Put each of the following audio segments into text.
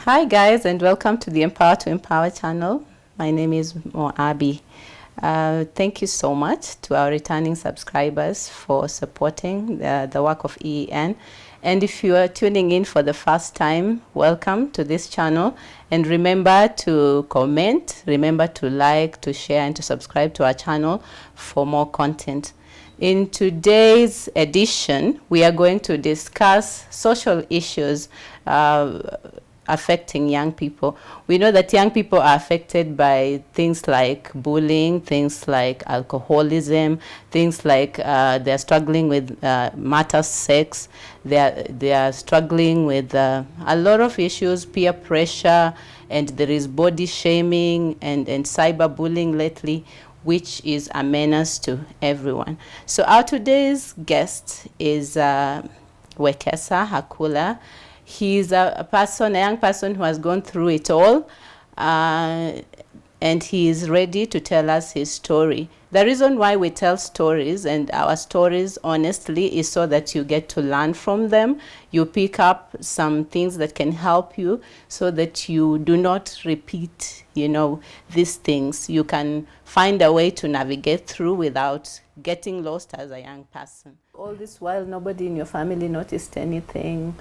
Hi guys, and welcome to the Empower to Empower channel. My name is Moabbie. Thank you so much to our returning subscribers for supporting the work of EEN. And if you are tuning in for the first time, welcome to this channel. And remember to comment, remember to like, to share, and to subscribe to our channel for more content. In today's edition, we are going to discuss social issues affecting young people. We know that young people are affected by things like bullying, things like alcoholism, things like they're struggling with matters sex, they are struggling with a lot of issues, peer pressure, and there is body shaming and cyberbullying lately, which is a menace to everyone. So our today's guest is Wekesa Khakula. He's a young person who has gone through it all, and he is ready to tell us his story. The reason why we tell stories, and our stories, honestly, is so that you get to learn from them. You pick up some things that can help you so that you do not repeat, these things. You can find a way to navigate through without getting lost as a young person. All this while, nobody in your family noticed anything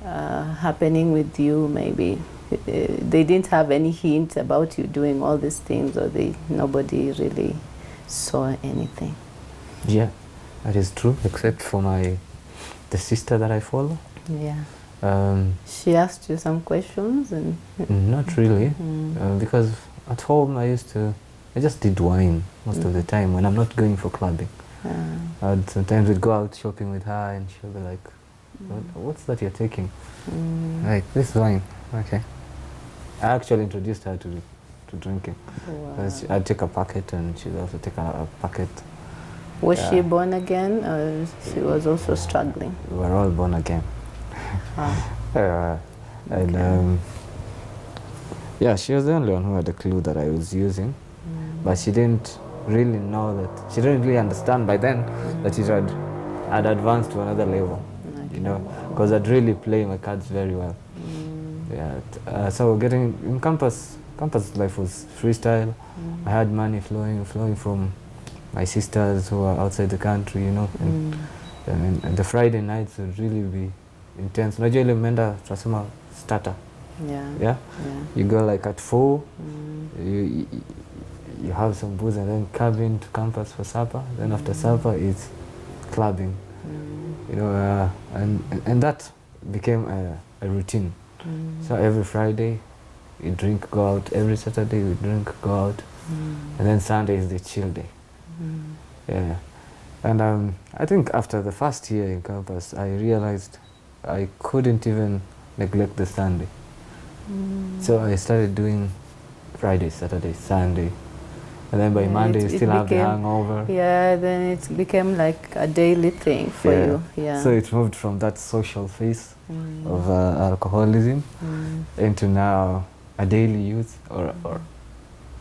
happening with you. Maybe they didn't have any hint about you doing all these things, or nobody really saw anything. Yeah, that is true, except for the sister that I follow. Yeah. She asked you some questions? Not really, because at home I just did wine most of the time when I'm not going for clubbing. Sometimes we'd go out shopping with her and she'll be like, what's that you're taking? Like, this wine. Okay. I actually introduced her to drinking. Wow. I'd take a packet and she'd also take a packet. Was she born again, or she was also struggling? We were all born again. And yeah, she was the only one who had a clue that I was using, but she didn't really know that, she didn't really understand by then that it had advanced to another level. Because I'd really play my cards very well. Yeah. So getting in campus life was freestyle. I had money flowing from my sisters who are outside the country, and the Friday nights would really be intense. Unajua ile menda tunasema starter. Yeah. You go like at 4, you have some booze and then come into campus for supper. Then after supper it's clubbing. And that became a routine. So every Friday we drink, go out. Every Saturday we drink, go out. And then Sunday is the chill day. Yeah. And I think after the first year in campus, I realized I couldn't even neglect the Sunday. So I started doing Friday, Saturday, Sunday. And then by Monday you still have the hangover. Yeah, then it became like a daily thing for you. Yeah. So it moved from that social phase of alcoholism into now a daily use, or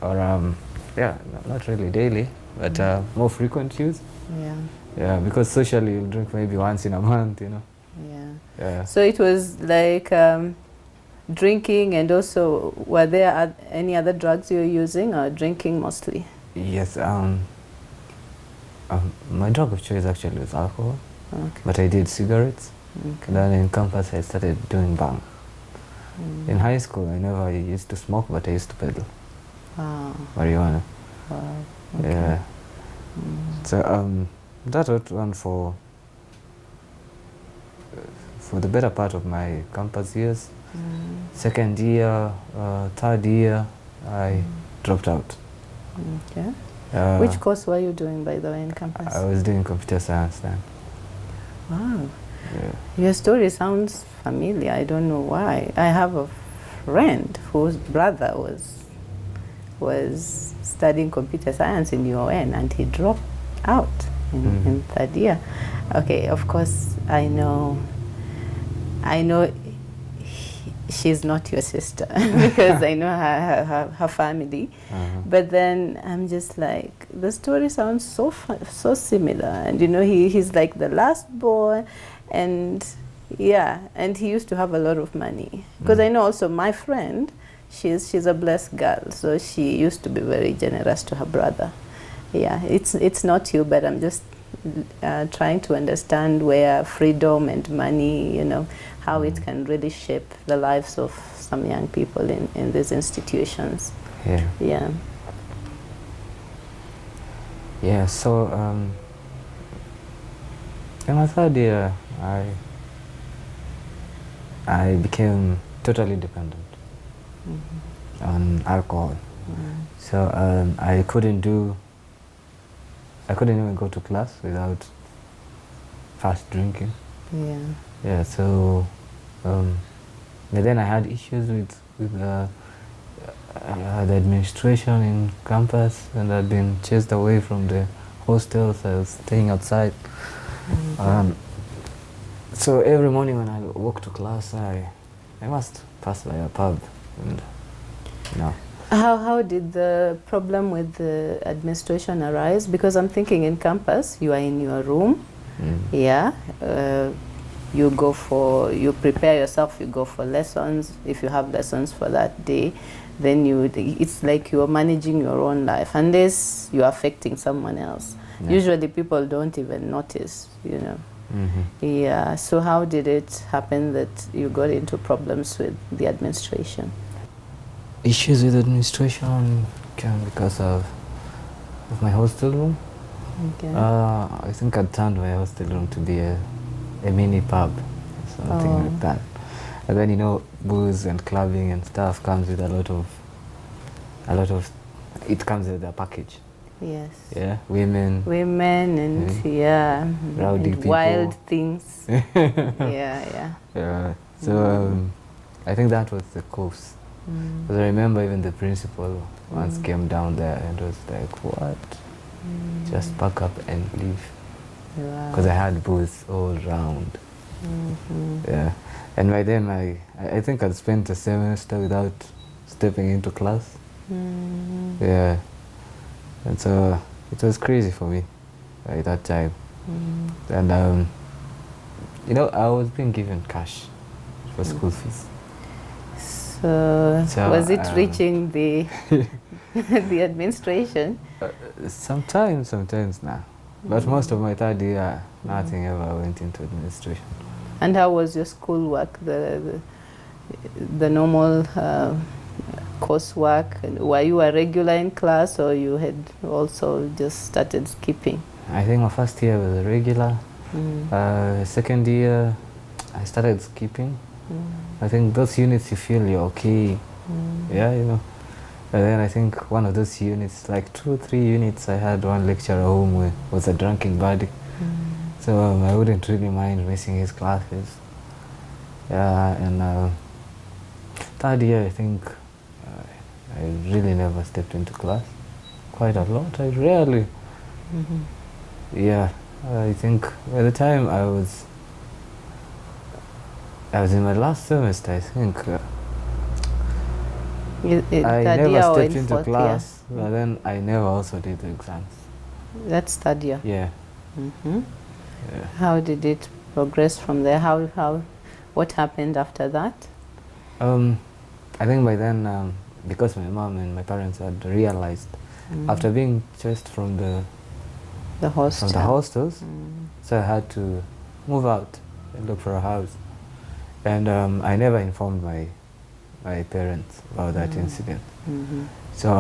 not really daily, but more frequent use. Yeah, because socially you'll drink maybe once in a month, Yeah. So it was like drinking, and also were there any other drugs you were using, or drinking mostly? Yes. My drug of choice actually was alcohol. Okay. But I did cigarettes. Okay. Then in campus I started doing bang. In high school I never used to smoke, but I used to peddle marijuana. Wow. Okay. Yeah. So that went on for the better part of my campus years. Second year, third year, I dropped out. Okay. Which course were you doing, by the way, in campus? I was doing computer science then. Wow. Yeah. Your story sounds familiar. I don't know why. I have a friend whose brother was studying computer science in UON, and he dropped out in third year. Okay, of course, I know she's not your sister because I know her family. But then I'm just like, the story sounds so similar, and he's like the last boy, and Yeah, and he used to have a lot of money. Because I know also my friend, she's a blessed girl, so she used to be very generous to her brother. Yeah, it's not you, but I'm just trying to understand where freedom and money, you know, how it can really shape the lives of some young people in these institutions. Yeah. Yeah. Yeah, so in my third year, I became totally dependent on alcohol. So I couldn't even go to class without fast drinking. Yeah. Yeah, so but then I had issues with the administration in campus, and I'd been chased away from the hostels. I was staying outside. So every morning when I walk to class, I must pass by a pub, and How did the problem with the administration arise? Because I'm thinking in campus, you are in your room, yeah, you prepare yourself, you go for lessons, if you have lessons for that day, then it's like you're managing your own life, unless you're affecting someone else. Yeah. Usually people don't even notice, you know. Yeah, so how did it happen that you got into problems with the administration? Issues with administration came because of my hostel room. Okay. I think I turned my hostel room to be a mini pub, something like that. And then, you know, booze and clubbing and stuff comes with a lot of it comes with a package. Yes. Yeah, women And yeah, rowdy and people, wild things. Yeah. Yeah. So I think that was the cause. Because I remember even the principal once came down there and was like, "What? Just pack up and leave." Because I had booze all round. Yeah. And by then I think I'd spent a semester without stepping into class. Yeah. And so it was crazy for me at that time. And you know, I was being given cash for school fees. So was it reaching the the administration? Sometimes nah. But most of my third year, nothing ever went into administration. And how was your schoolwork? The normal coursework? Were you a regular in class, or you had also just started skipping? I think my first year was a regular. Second year, I started skipping. I think those units you feel you're okay. Yeah, you know. And then I think one of those units, like 2 or 3 units, I had one lecturer who was a drunken buddy. So I wouldn't really mind missing his classes. Yeah, and third year, I think I really never stepped into class. Quite a lot. I rarely. Yeah, I think by the time I was in my last semester, I think I never stepped into class, but then I never also did the exams. That's third year? Yeah. Yeah. How did it progress from there? What happened after that? I think by then, because my mom and my parents had realized, after being chased from the hostels, so I had to move out and look for a house. And I never informed my parents about that incident. So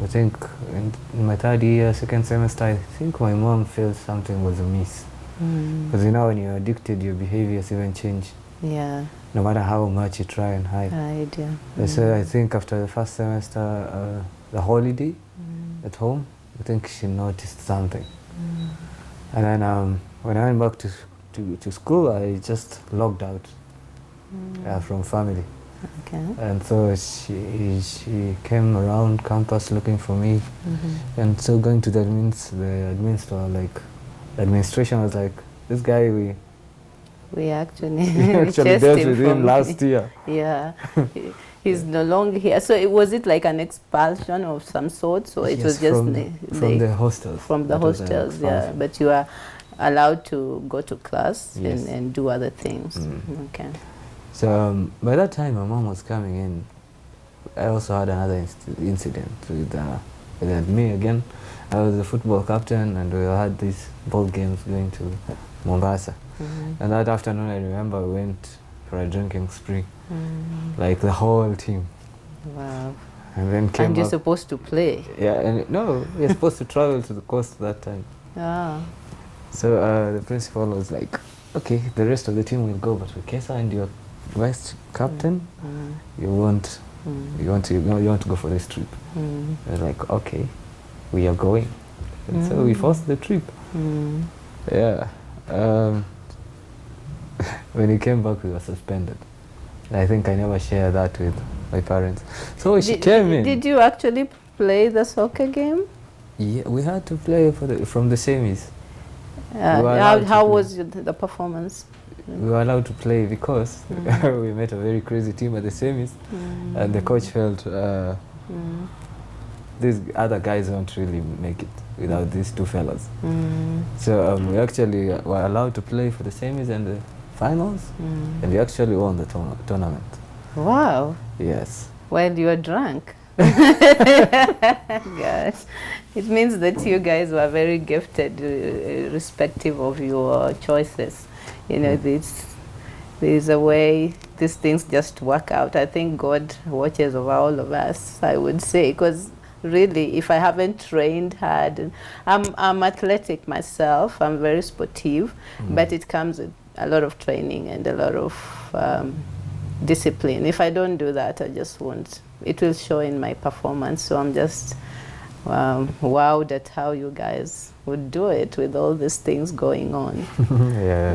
I think in my third year, second semester, I think my mom felt something was amiss. Because you know, when you're addicted, your behaviors even change. Yeah. No matter how much you try and hide. Yeah. So I think after the first semester, the holiday at home, I think she noticed something. And then when I went back to school, I just logged out from family. Okay. And so she came around campus looking for me. And so going to the administration was like, this guy, we actually dealt with him last year. Yeah. He's no longer here. So was it like an expulsion of some sort? So it was just from the hostels. From the hostels, yeah. But you are allowed to go to class Yes. and do other things. Okay. So by that time, my mom was coming in. I also had another incident with me again. I was the football captain, and we had these ball games going to Mombasa. And that afternoon, I remember we went for a drinking spree, like the whole team. Wow. And then came And you're up. supposed to play. Yeah, and no, we were supposed to travel to the coast that time. Ah. So the principal was like, okay, the rest of the team will go, but Wekesa and your vice captain, you want to go for this trip. I was like, okay, we are going. And so we forced the trip. Yeah. When he came back, we were suspended. I think I never shared that with my parents. So she came in. Did you actually play the soccer game? Yeah, we had to play from the semis. were allowed to How play. was the performance? We were allowed to play because we met a very crazy team at the semis, and the coach felt these other guys won't really make it without these two fellas. So we actually were allowed to play for the semis and the finals, and we actually won the tournament. Wow. Yes. While you were drunk. Gosh, it means that you guys were very gifted, irrespective of your choices. You know, there's a way these things just work out. I think God watches over all of us, I would say, because really, if I haven't trained hard, I'm athletic myself, I'm very sportive, but it comes with a lot of training and a lot of discipline. If I don't do that, I just won't. It will show in my performance. So I'm just wowed at how you guys would do it with all these things going on.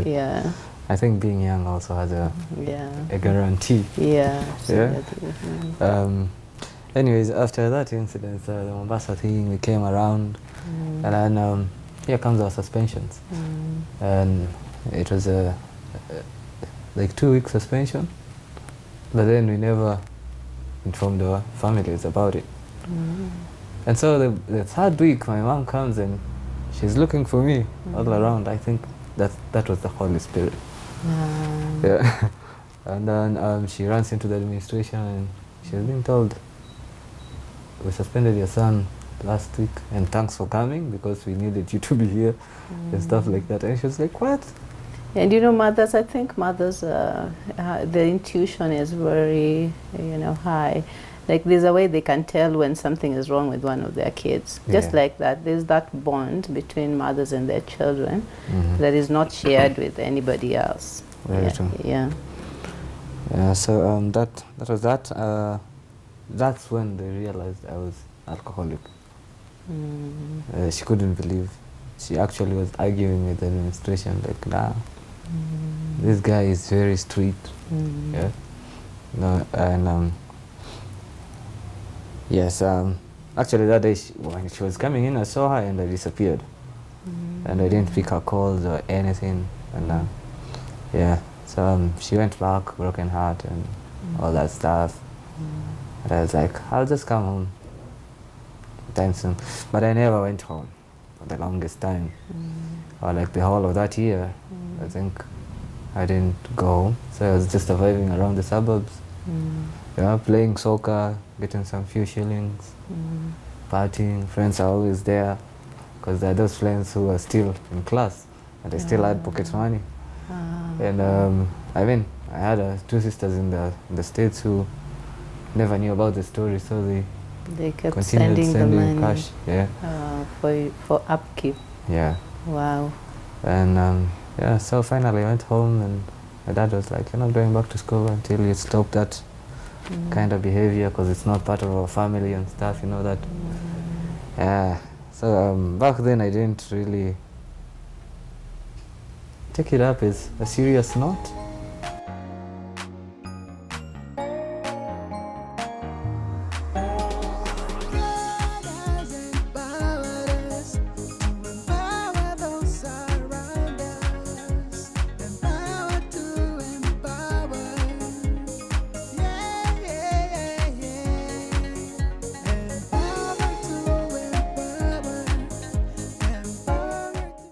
Yeah. I think being young also has a guarantee. Yeah. Absolutely. Yeah. Anyways, after that incident, the Mombasa thing, we came around, and then here comes our suspensions, and it was a like 2-week suspension, but then we never informed our families about it. And so the third week, my mom comes and she's looking for me all around. I think that was the Holy Spirit. Yeah. And then she runs into the administration and she's being told, we suspended your son last week and thanks for coming because we needed you to be here and stuff like that. And she was like, what? And you know, mothers, I think mothers, the intuition is very, high. Like there's a way they can tell when something is wrong with one of their kids. Just like that, there's that bond between mothers and their children that is not shared with anybody else. Very true. Yeah. So that was that. That's when they realized I was alcoholic. She couldn't believe. She actually was arguing with the administration, like, nah, this guy is very strict. Yeah. No, and yes, actually that day when she was coming in, I saw her and I disappeared, and I didn't pick her calls or anything, and yeah. So she went back, broken heart, and all that stuff. And I was like, I'll just come home time soon. But I never went home for the longest time. Or like the whole of that year, I think I didn't go home. So I was just surviving around the suburbs. Playing soccer, getting some few shillings, partying. Friends are always there because there are those friends who are still in class and they still had pocket money. And I mean, I had 2 sisters in the States who never knew about the story, so they kept continued sending the money cash. Yeah. For upkeep. Yeah. Wow. And yeah, so finally I went home and my dad was like, you're not going back to school until you stop that kind of behavior because it's not part of our family and stuff, you know that. Yeah. So back then I didn't really take it up as a serious note.